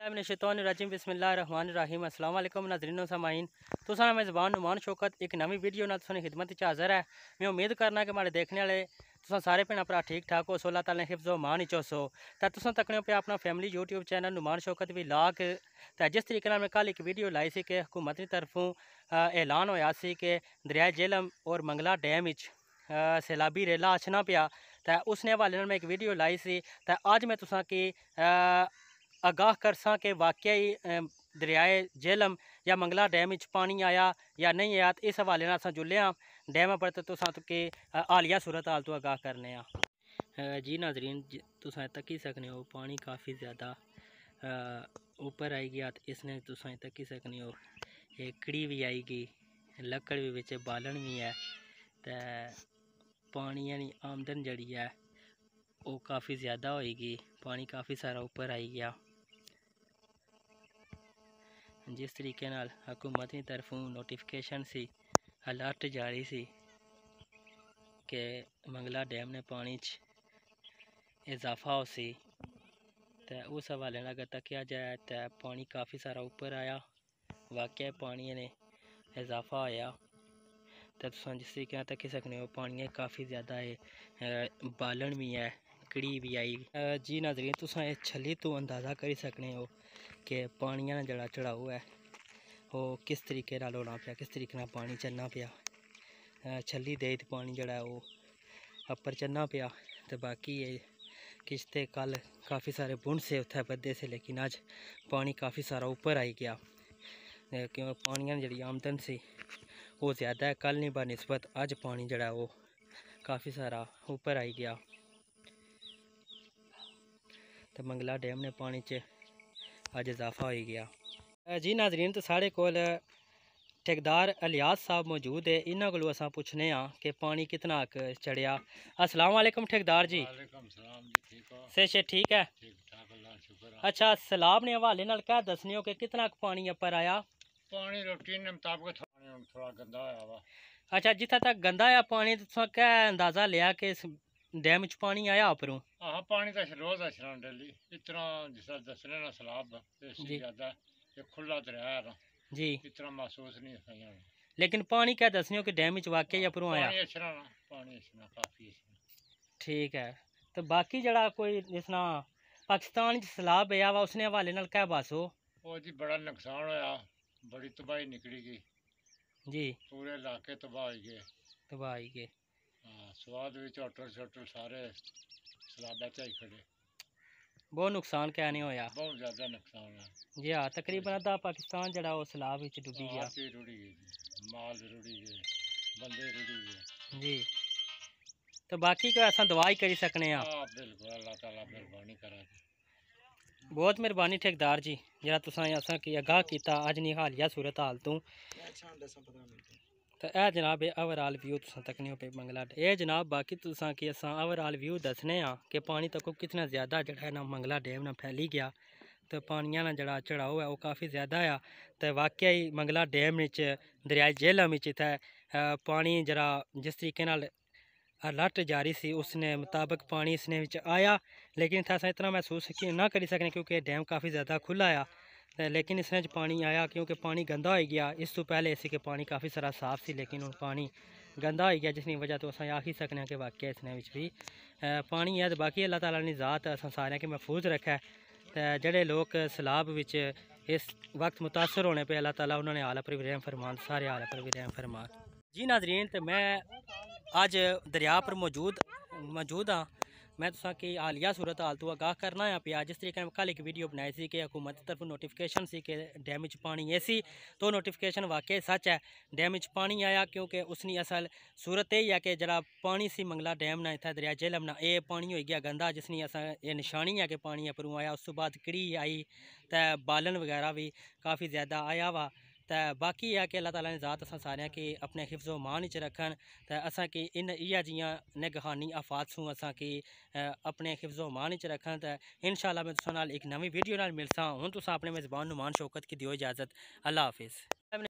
शैतानिर्रजीम बिस्मिल्लाहिर्रहमानिर्रहीम अस्सलाम वालेकुम नाज़रीन समाइन। तुसां मैं ज़बान नुमान शौकत एक नवी वीडियो नाल तुसां खिदमत च हाज़र है। मैं उम्मीद करना कि हमारे देखने वाले तुसां सारे भैन भरा ठीक ठाक हो सो, अल्लाह ताला ने हिफ्ज़ो मान च हो। तो तुसां तकने पे अपना family YouTube channel Numan Shaukat भी लाक तो जिस तरीके मैं कल एक वीडियो लाई सी कि हुकूमत की तरफों ऐलान होया सी कि दरिया झेलम और मंगला डैम सैलाबी रेला अछना पिया, तो उसने हवाले मैं एक वीडियो लाई सी। तो अज मैं तुसां की आगाह करसा कि वाकई दरियाए झेलम या मंगला डैम पानी आया या नहीं आया। तो इस हवाले अस जुले हाँ डैम पर, तो तुसां के हालिया सूरत हाल तो आगाह करने। जी नाजरीन, तुसां तकी सकने हो पानी काफ़ी ज़्यादा ऊपर आई गया। तो इसने तुसां तकी सकने हो एकड़ी भी आएगी, लकड़ भी बिच बालन भी है। तो पानी यानी आमदन जड़ी है वो काफ़ी ज़्यादा होएगी, पानी काफ़ी सारा ऊपर आई गया। जिस तरीके नाल हुकूमत की तरफों नोटिफिकेशन सी, अलर्ट जारी सी कि मंगला डैम ने पानी च इजाफा हो सी, तो उस हवाले अगर तकिया जाए तो पानी काफ़ी सारा ऊपर आया। वाकई पानी ने इजाफा होया। तो जिस तरीके तकी सकने हो पानी काफ़ी ज़्यादा है, बालन भी है, कड़ी भी आई। जी नाजरीन, तुसां इस छली तो अंदाज़ा करी सकने हो कि पानी का जड़ा चढ़ाओ है वो किस तरीके नाल होना पिया, किस तरीके नाल पानी चलना पिया। छली दे पानी जड़ा वो अपर चलना पिया। तो बाकी ये किश्ते कल काफ़ी सारे बुंड से उत्थे बदे से, लेकिन अज पानी काफ़ी सारा ऊपर आई गया। क्यों पानी जी आमदन सी वो ज़्यादा है, कल नहीं बनस्बत अज पानी जड़ा वो काफ़ी सारा ऊपर आई गया। तो मंगला डैम ने पानी च अज इजाफा हो गया। जी नाजरीन, तो साढ़े कोल ठेकेदार अलियास साहब मौजूद है, इन्हों को अस पुछने कि पानी कितना चढ़िया। अस्सलाम वालेकुम ठेकेदार जी। से ठीक है। अच्छा, सैलाब ने हवाले नाल क्या दसने हो कि कितना पानी अपर आया? पानी रूटीन के मुताबिक थोड़ा गंदा आया वा। अच्छा, जिथे तक गंदा आया पानी तो क्या अंदाजा लिया कि डैम च पानी आया उपरों? हाँ, पानी तो रोज अचना डेली इतना जिस दसने ना सैलाब ज्यादा खुला दरिया है जी, इतना महसूस नहीं होता। लेकिन पानी क्या दसने हो कि डैम च वाकई उपरों आया? पानी अचना ना, पानी अचना काफी अचना। ठीक है। तो बाकी जड़ा कोई जिसना पाकिस्तान च सैलाब आया वा उसने हवाले नाल क्या बस हो? वो जी बड़ा नुकसान होया, बड़ी तबाही निकली गई जी, पूरे इलाके तबाह हो गए। तबाह आई गए। हाँ, स्वाद भी होटल शोटल सारे सैलाबा च ही खड़े। बहुत नुकसान क्या नहीं होया? बहुत ज्यादा नुकसान है जी हाँ, तकरीबन अद्धा पाकिस्तान जड़ा वो सैलाब विच डुबी गया। रुड़ी गई, माल रुड़ी गए, बंदे रुड़ी गए। जी, तो बाकी को अस दुआ ही करी सकने। बिल्कुल, अल्लाह ताला मेहरबानी करा। बहुत मेहरबानी ठेकेदार जी, जरा तुसां असां की आगाह किया अज नहीं हालिया सूरत हाल तो। तो यह जनाब ओवरऑल व्यू तुसां तकने पे मंगला ये जनाब। बाकी तुसां की असां ओवरऑल व्यू दसने कि पानी तक कितना ज़्यादा जड़ा है ना मंगला डैम ना फैली गया। तो पानिया ना जड़ा चढ़ाओ है वो काफ़ी ज़्यादा आ। तो वाकई मंगला डैम दरिया झेलम इत्थे पानी जरा जिस तरीके नाल अलर्ट जारी सी उसने मुताबिक पानी इसने विच आया, लेकिन इतना अस इतना महसूस ना करी सकने क्योंकि डैम काफ़ी ज़्यादा खुला आ। लेकिन इसने पानी आया क्योंकि पानी गंदा हो गया। इस तो पहले इसी के पानी काफ़ी सारा साफ सी, लेकिन हम पानी गंदा हो गया जिसकी वजह तो अस आखी सकने कि वाकई इसने भी पानी है। तो बाकी अल्लाह ताला ने ज़ात अस सारे के महफूज रखा है। तो जोड़े लोग सैलाब विच इस वक्त मुतासर होने पे अल्लाह ताला उन्होंने हाल पर भी रहम फरमान, सारे हाल पर भी रहम फरमान। जी नाजरीन, तो मैं अज दरिया पर मौजूद हाँ। मैं तुसा की हालिया सूरत हाल तो आगाह करना है पिया। जिस तरीके कल एक वीडियो बनाई सी कि हुकूमत की तरफ नोटिफिकेशन सी कि डैम च पानी ऐसी, तो नोटिफिकेशन वाकई सच है, डैम च पानी आया। क्योंकि उसकी असल सूरत यही है कि जरा पानी सी मंगला डैम ना इतना दरिया झेलम ना ये पानी हो गया गंदा, जिसनी अस ये निशानी है कि पानी अपरों आया। उस तो बाद कड़ी आई तो बालन वगैरह भी काफ़ी ज़्यादा आया वा। तो बाकी है कि अल्लाह ताला ने ज़ात असां सारियां की अपने हिफ्ज़ो मान च रखन। तो असां की इन इया जियां निगहानी आफात सूँ असां की अपने हिफ्ज़ो मान च रखन। तो इंशाअल्लाह मैं तुसां नाल एक नवी वीडियो नाल मिलसा। हुण तुसां अपने मेज़बान नुमान शौकत की दियो इजाज़त। अल्लाह हाफिज़।